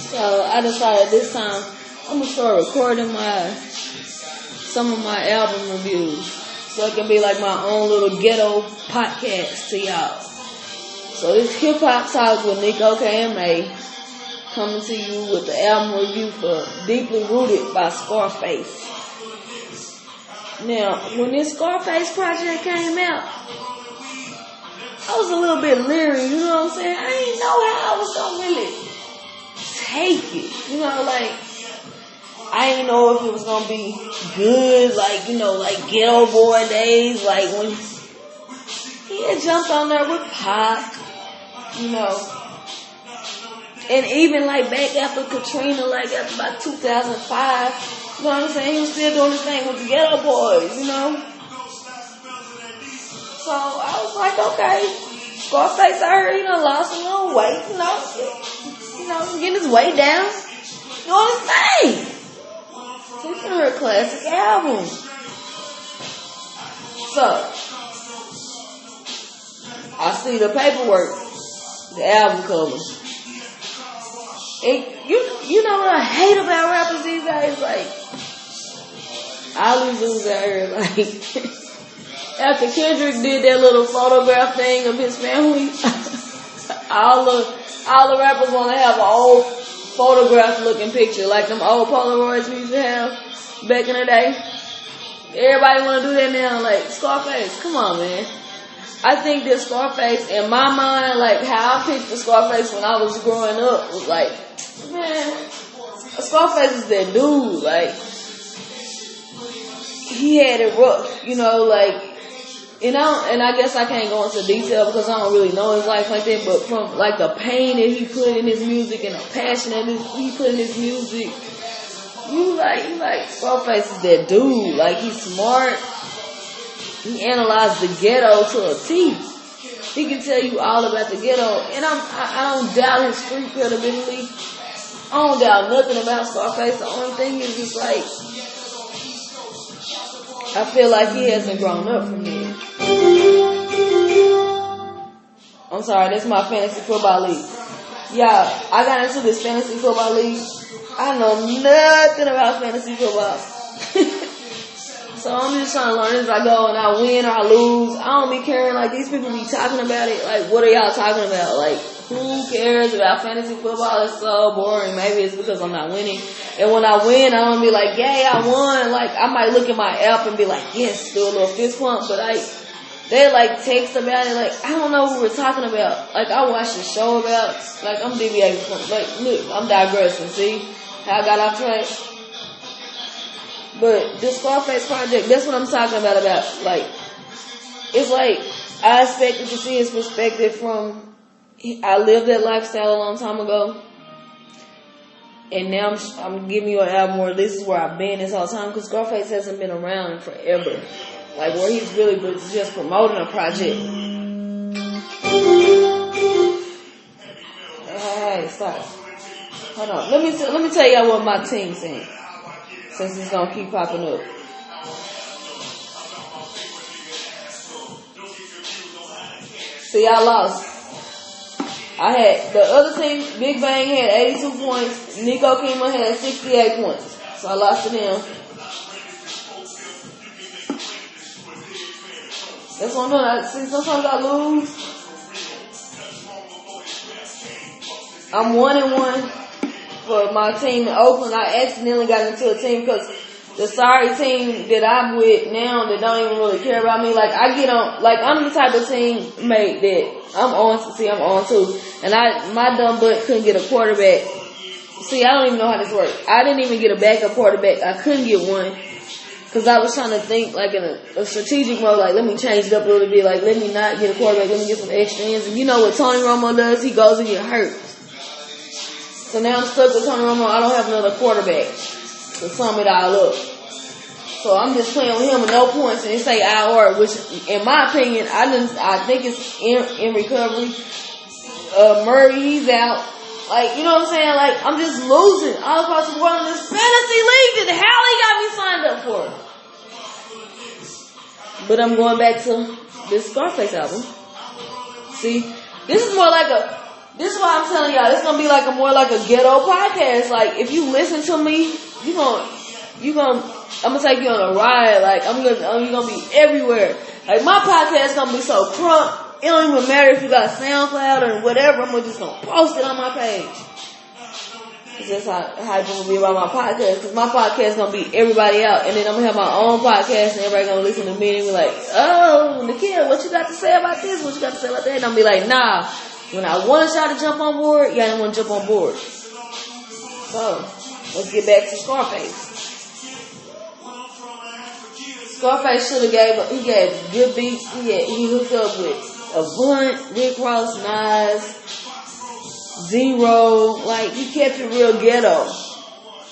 So I decided this time I'm gonna start recording some of my album reviews, so it can be like my own little ghetto podcast to y'all. So this Hip Hop Talk with NikoKma coming to you with the album review for Deeply Rooted by Scarface. Now, when this Scarface project came out, I was a little bit leery, you know what I'm saying? I didn't know how I was gonna really take it, you know, like, I didn't know if it was gonna be good, like, you know, like Ghetto Boy days, like when he had jumped on there with Pop, you know, and even like back after Katrina, like after about 2005, you know what I'm saying, he was still doing his thing with the Ghetto Boys, you know. So I was like, okay, Scarface, I heard he done lost a little weight, you know, getting his weight down, doing his thing. So it's a classic album. So I see the paperwork, the album cover. And you know what I hate about rappers these days? Like, all these dudes out here, like, after Kendrick did that little photograph thing of his family, all the rappers want to have an old photograph looking picture, like them old Polaroids we used to have back in the day. Everybody want to do that now, like, Scarface, come on, man. I think that Scarface, in my mind, like, how I pictured Scarface when I was growing up, was like, man, Scarface is that dude, like, he had it rough, you know, like, and I guess I can't go into detail because I don't really know his life like that, but from, like, the pain that he put in his music and the passion that he put in his music, you like, Scarface is that dude, like, he's smart, he analyzed the ghetto to a T. He can tell you all about the ghetto, and I don't doubt his street credibility. I don't doubt nothing about Scarface. The only thing is just like, I feel like he hasn't grown up from me. I'm sorry, that's my fantasy football league. Yeah, I got into this fantasy football league. I know nothing about fantasy football. So I'm just trying to learn as I go, and I win or I lose. I don't be caring, like, these people be talking about it. Like, what are y'all talking about? Like, who cares about fantasy football? It's so boring. Maybe it's because I'm not winning. And when I win, I don't be like, yay, I won. Like, I might look at my app and be like, yes, do a little fist pump. But they like text about it. Like, I don't know what we're talking about. Like, I watched a show about, like, I'm deviating from, like, look, I'm digressing. See how I got off track? But this Scarface project, that's what I'm talking about, like, it's like, I expected to see his perspective from, I lived that lifestyle a long time ago, and now I'm giving you an album where this is where I've been this whole time, because Scarface hasn't been around in forever, like, where he's really just promoting a project. Hey, stop. Hold on, let me tell y'all what my team's saying, since it's gonna keep popping up. See, I lost. I had the other team, Big Bang had 82 points, NikoKma had 68 points. So I lost to them. That's what I'm doing. See, sometimes I lose. I'm 1-1. For my team in Oakland. I accidentally got into a team because the sorry team that I'm with now that don't even really care about me, like, I get on, like, I'm the type of teammate that I'm on too, and my dumb butt couldn't get a quarterback. See, I don't even know how this works. I didn't even get a backup quarterback. I couldn't get one because I was trying to think, like, in a strategic mode, like, let me change it up a little bit, like, let me not get a quarterback, let me get some extra ends. And you know what Tony Romo does? He goes and get hurt. So now I'm stuck with Tony Romo. I don't have another quarterback to sum it all up. So I'm just playing with him with no points, and they say IR, which, in my opinion, I think it's in recovery. Murray, he's out. Like, you know what I'm saying? Like, I'm just losing all across the board in this fantasy league that the hell he got me signed up for. But I'm going back to this Scarface album. See, this is more like This is why I'm telling y'all, it's gonna be like more like a ghetto podcast. Like, if you listen to me, I'm gonna take you on a ride. Like, you're gonna be everywhere. Like, my podcast gonna be so crunk. It don't even matter if you got SoundCloud or whatever. I'm just gonna post it on my page. That's how it's gonna be about my podcast. Cause my podcast gonna be everybody out, and then I'm gonna have my own podcast, and everybody gonna listen to me and be like, "Oh, Nikia, what you got to say about this? What you got to say about that?" And I'm be like, "Nah." When I want y'all to jump on board, y'all don't want to jump on board. So, let's get back to Scarface. Scarface should have he gave good beats. He hooked up with a Blunt, Rick Ross, Nas, Zero. Like, he kept it real ghetto,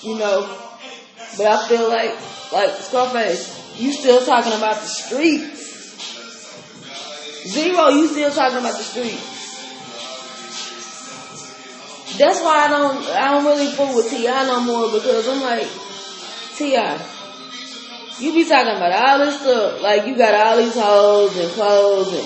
you know. But I feel like Scarface, you still talking about the streets. Zero, you still talking about the streets. That's why I don't really fool with T.I. no more, because I'm like, T.I., you be talking about all this stuff, like you got all these hoes and clothes and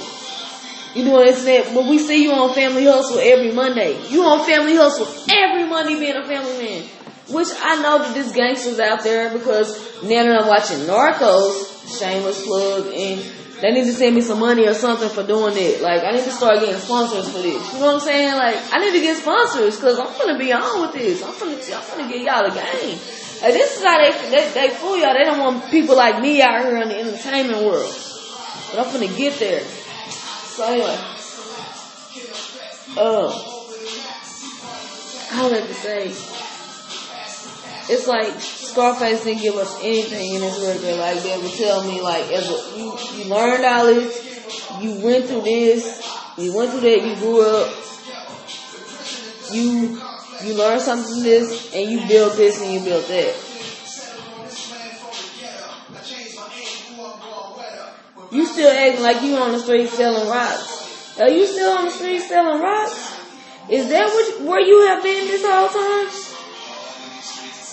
you doing this and that, but we see you on Family Hustle every Monday. You on Family Hustle every Monday being a family man, which I know that this gangster's out there, because now that I'm watching Narcos, shameless plug, and they need to send me some money or something for doing it. Like, I need to start getting sponsors for this. You know what I'm saying? Like, I need to get sponsors, because I'm finna be on with this. I'm finna get y'all a game. Like, this is how they fool y'all. They don't want people like me out here in the entertainment world. But I'm finna get there. So anyway. I would like to say, it's like Scarface didn't give us anything in this record. Like, they would tell me, like, you learned all this, you went through this, you went through that, you grew up, you learned something from this, and you built this and you built that. You still acting like you on the street selling rocks. Are you still on the street selling rocks? Is that where you have been this whole time?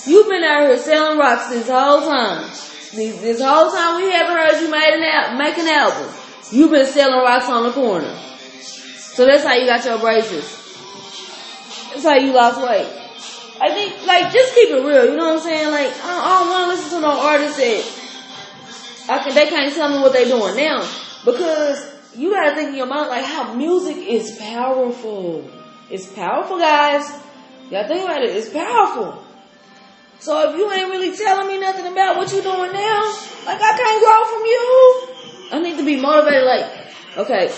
You've been out here selling rocks this whole time. This whole time we haven't heard you make an album. You've been selling rocks on the corner. So that's how you got your braces. That's how you lost weight. I think, like, just keep it real. You know what I'm saying? Like, I don't want to listen to no artist that they can't tell me what they doing now. Because you got to think in your mind, like, how music is powerful. It's powerful, guys. You got to think about it. It's powerful. So if you ain't really telling me nothing about what you doing now, like, I can't grow from you. I need to be motivated. Like, okay,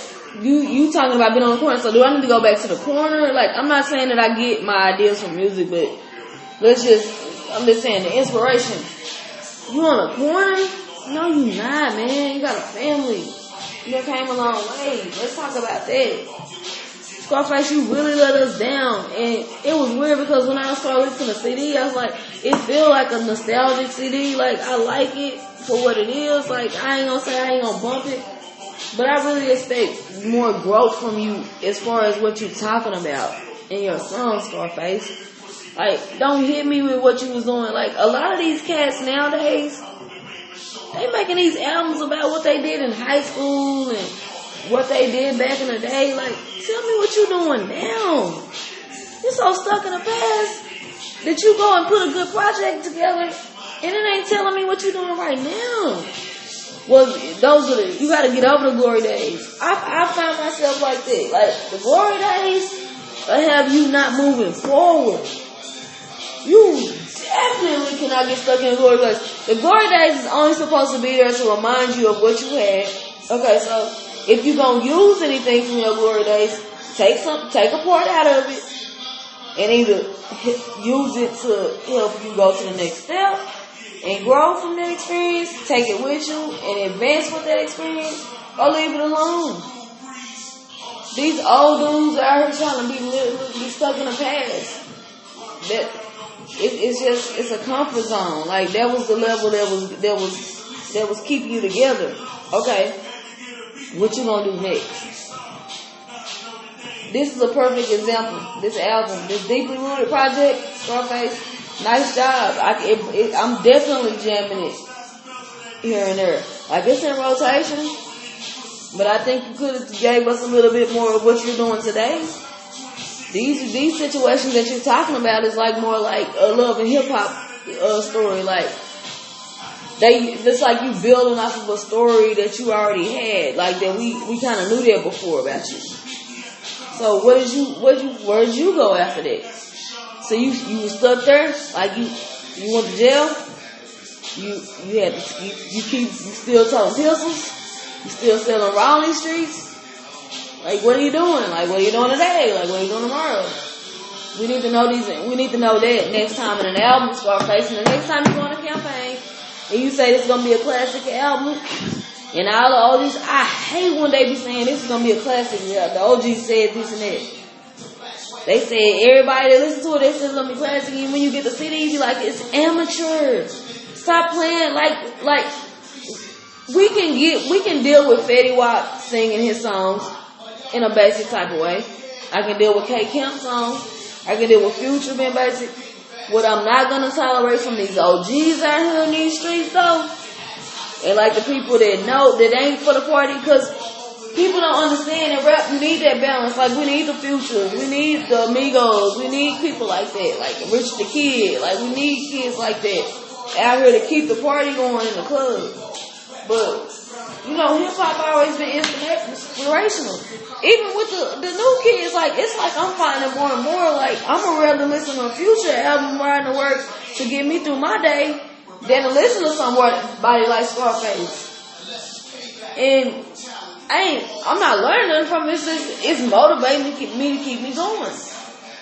you talking about being on the corner, so do I need to go back to the corner? Like, I'm not saying that I get my ideas from music, but I'm just saying the inspiration. You on the corner? No, you not, man. You got a family. You done came a long way. Let's talk about that. Scarface, you really let us down. And it was weird, because when I started listening to the CD, I was like, it feel like a nostalgic CD. Like, I like it for what it is. Like, I ain't gonna say I ain't gonna bump it, but I really expect more growth from you as far as what you're talking about in your song, Scarface. Like, don't hit me with what you was doing. Like, a lot of these cats nowadays, they making these albums about what they did in high school and what they did back in the day. Like, tell me what you doing now. You're so stuck in the past that you go and put a good project together and it ain't telling me what you're doing right now. Well, you gotta get over the glory days. I found myself like that. Like, the glory days have you not moving forward. You definitely cannot get stuck in the glory days. The glory days is only supposed to be there to remind you of what you had. Okay, so if you gonna use anything from your glory days, take a part out of it and either use it to help you go to the next step and grow from that experience, take it with you and advance with that experience, or leave it alone. These old dudes out here trying to be stuck in the past. It's a comfort zone. Like, that was the level that was keeping you together. Okay, what you gonna do next? This is a perfect example. This album, this Deeply Rooted project, Scarface, nice job. I'm definitely jamming it here and there. Like, it's in rotation, but I think you could have gave us a little bit more of what you're doing today. these situations that you're talking about is like more like a love and hip hop story. Like it's like you building off of a story that you already had, like that we kind of knew that before about you. So where did you go after that? So you were stuck there, like you went to jail. You still selling pistols. You still selling around these streets. Like, what are you doing? Like, what are you doing today? Like, what are you doing tomorrow? We need to know We need to know that next time in an album, Scarface. And the next time you go on a campaign and you say this is gonna be a classic album, and all the OGs, I hate when they be saying this is gonna be a classic. Yeah, the OGs said this and that. They said everybody that listens to it, they said it's gonna be classic. And when you get the CD, you be like, it's amateur. Stop playing like we can deal with Fetty Wap singing his songs in a basic type of way. I can deal with K Camp songs. I can deal with Future being basic. What I'm not gonna tolerate from these OGs out here in these streets though, and like the people that know that ain't for the party, because people don't understand that rap, you need that balance. Like, we need the Futures, we need the Amigos, we need people like that, like Rich the Kid. Like, we need kids like that out here to keep the party going in the club. But you know, hip hop always been inspirational. Even with the new kids, like, it's like I'm finding more and more, like, I'ma rather listen to a Future album riding to work to get me through my day than to listen to somebody like Scarface. And I'm not learning nothing from it. It's motivating me to keep me going.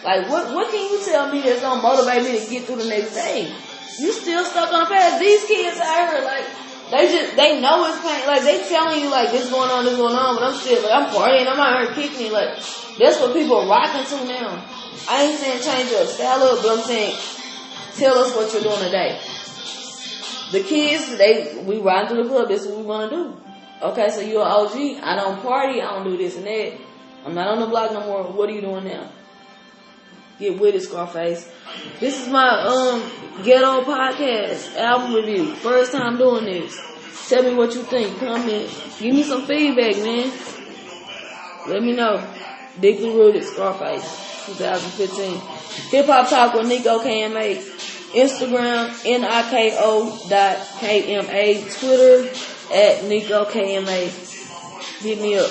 Like, what can you tell me that's gonna motivate me to get through the next day? You still stuck on the past. These kids out here, like, they know it's pain. Like, they telling you, like, this going on, but I'm still, like, I'm partying, I'm out here kicking it. Like, that's what people are rocking to now. I ain't saying change your style up, but I'm saying tell us what you're doing today. The kids, we ride through the club, this is what we want to do. Okay, so you're an OG, I don't party, I don't do this and that. I'm not on the block no more. What are you doing now? Get with it, Scarface. This is my Ghetto podcast album review. First time doing this. Tell me what you think. Comment. Give me some feedback, man. Let me know. Deeply Rooted, Scarface, 2015. Hip Hop Talk with NikoKma. Instagram, NIKO.KMA. Twitter, @NikoKma. Hit me up.